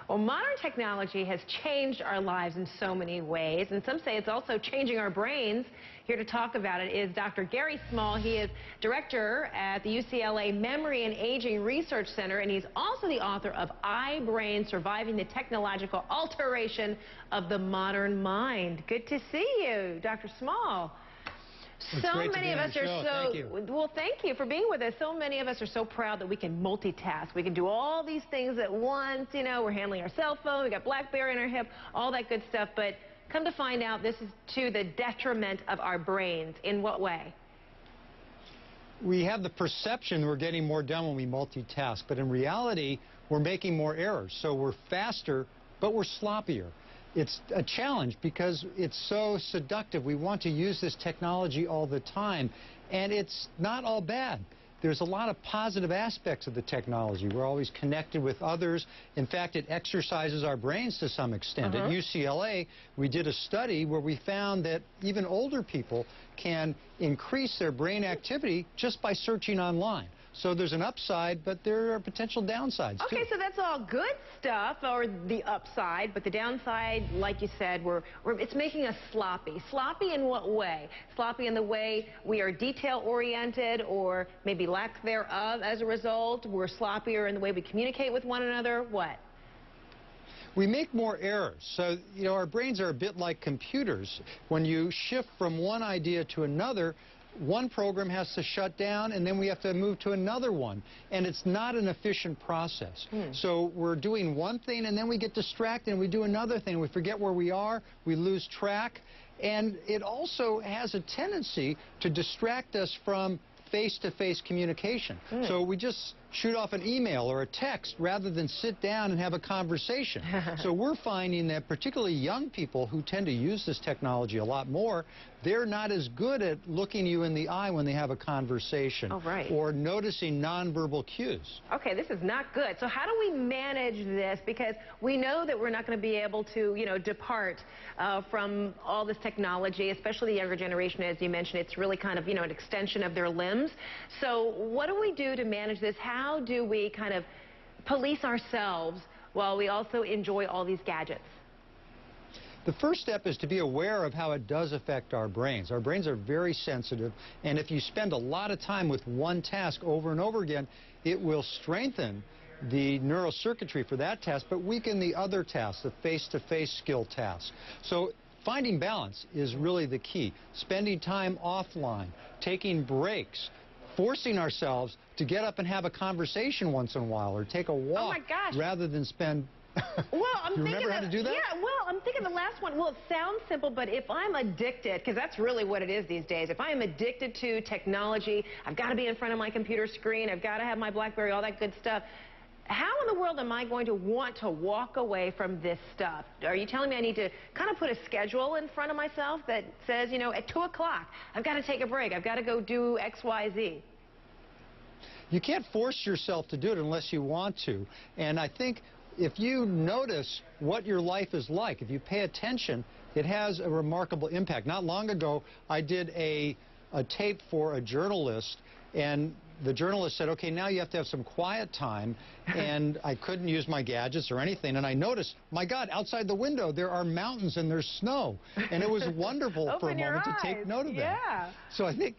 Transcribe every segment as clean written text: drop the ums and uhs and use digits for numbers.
Well, modern technology has changed our lives in so many ways, and some say it's also changing our brains. Here to talk about it is Dr. Gary Small. He is director at the UCLA Memory and Aging Research Center, and he's also the author of iBrain: Surviving the Technological Alteration of the Modern Mind. Good to see you, Dr. Small. So many of us are well, thank you for being with us. So many of us are so proud that we can multitask. We can do all these things at once. You know, we're handling our cell phone, we got BlackBerry in our hip, all that good stuff. But come to find out, this is to the detriment of our brains. In what way? We have the perception we're getting more done when we multitask, but in reality, we're making more errors. So we're faster, but we're sloppier. It's a challenge because it's so seductive. We want to use this technology all the time, and it's not all bad. There's a lot of positive aspects of the technology. We're always connected with others. In fact, it exercises our brains to some extent. At UCLA, we did a study where we found that even older people can increase their brain activity just by searching online. So there's an upside, but there are potential downsides, too. Okay, so that's all good stuff, or the upside, but the downside, like you said, it's making us sloppy. Sloppy in what way? Sloppy in the way we are detail-oriented, or maybe lack thereof as a result. We're sloppier in the way we communicate with one another. What? We make more errors. So, you know, our brains are a bit like computers. When you shift from one idea to another, one program has to shut down, and then we have to move to another one. And it's not an efficient process. So we're doing one thing, and then we get distracted, and we do another thing. We forget where we are. We lose track. And it also has a tendency to distract us from face-to-face communication. So we just shoot off an email or a text rather than sit down and have a conversation. So we're finding that particularly young people who tend to use this technology a lot more, they're not as good at looking you in the eye when they have a conversation or noticing nonverbal cues. Okay, this is not good. So how do we manage this? Because we know that we're not going to be able to, you know, depart from all this technology, especially the younger generation. As you mentioned, it's really kind of, you know, an extension of their limbs. So what do we do to manage this? How do we kind of police ourselves while we also enjoy all these gadgets? The first step is to be aware of how it does affect our brains. Our brains are very sensitive, and if you spend a lot of time with one task over and over again, it will strengthen the neural circuitry for that task, but weaken the other tasks, the face-to-face skill tasks. So finding balance is really the key. Spending time offline, taking breaks, forcing ourselves to get up and have a conversation once in a while or take a walk rather than spend... Well, I'm you remember how to do that? Yeah, well, I'm thinking the last one. Well, it sounds simple, but if I'm addicted, because that's really what it is these days, if I am addicted to technology, I've got to be in front of my computer screen, I've got to have my BlackBerry, all that good stuff. How in the world am I going to want to walk away from this stuff? Are you telling me I need to kind of put a schedule in front of myself that says, you know, at 2 o'clock, I've got to take a break, I've got to go do X, Y, Z? You can't force yourself to do it unless you want to. And I think if you notice what your life is like, if you pay attention, it has a remarkable impact. Not long ago, I did a tape for a journalist, and the journalist said, okay, now you have to have some quiet time, and I couldn't use my gadgets or anything, and I noticed, my God, outside the window there are mountains and there's snow, and it was wonderful for a moment to take note of that. So I think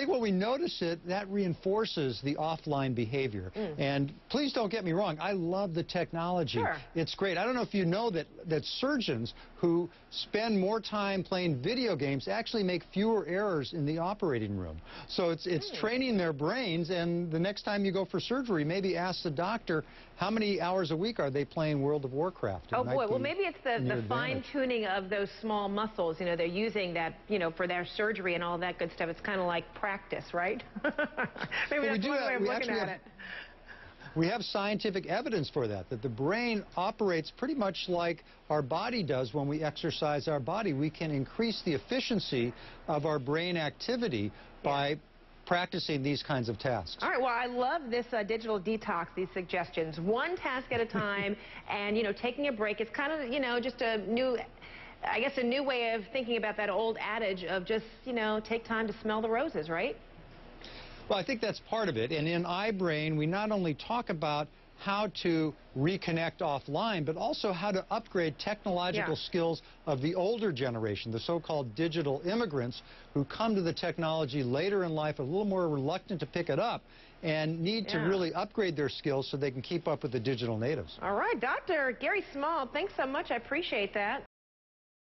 when we notice it, that reinforces the offline behavior. And please don't get me wrong, I love the technology. It's great. I don't know if you know that surgeons who spend more time playing video games actually make fewer errors in the operating room. So it's training their brains. And the next time you go for surgery, maybe ask the doctor how many hours a week are they playing World of Warcraft. Oh boy, well maybe it's the fine-tuning of those small muscles. You know, they're using that, you know, for their surgery and all that good stuff. It's kind of like practice, right? Maybe that's one way of looking at it. We have scientific evidence for that the brain operates pretty much like our body does when we exercise our body. We can increase the efficiency of our brain activity by practicing these kinds of tasks. All right, well, I love this digital detox, these suggestions. One task at a time, and, you know, taking a break. It's kind of, you know, just a new, I guess, a new way of thinking about that old adage of just, you know, take time to smell the roses, right? Well, I think that's part of it. And in iBrain, we not only talk about how to reconnect offline, but also how to upgrade technological skills of the older generation, the so-called digital immigrants who come to the technology later in life, a little more reluctant to pick it up, and need to really upgrade their skills so they can keep up with the digital natives. All right, Dr. Gary Small, thanks so much. I appreciate that.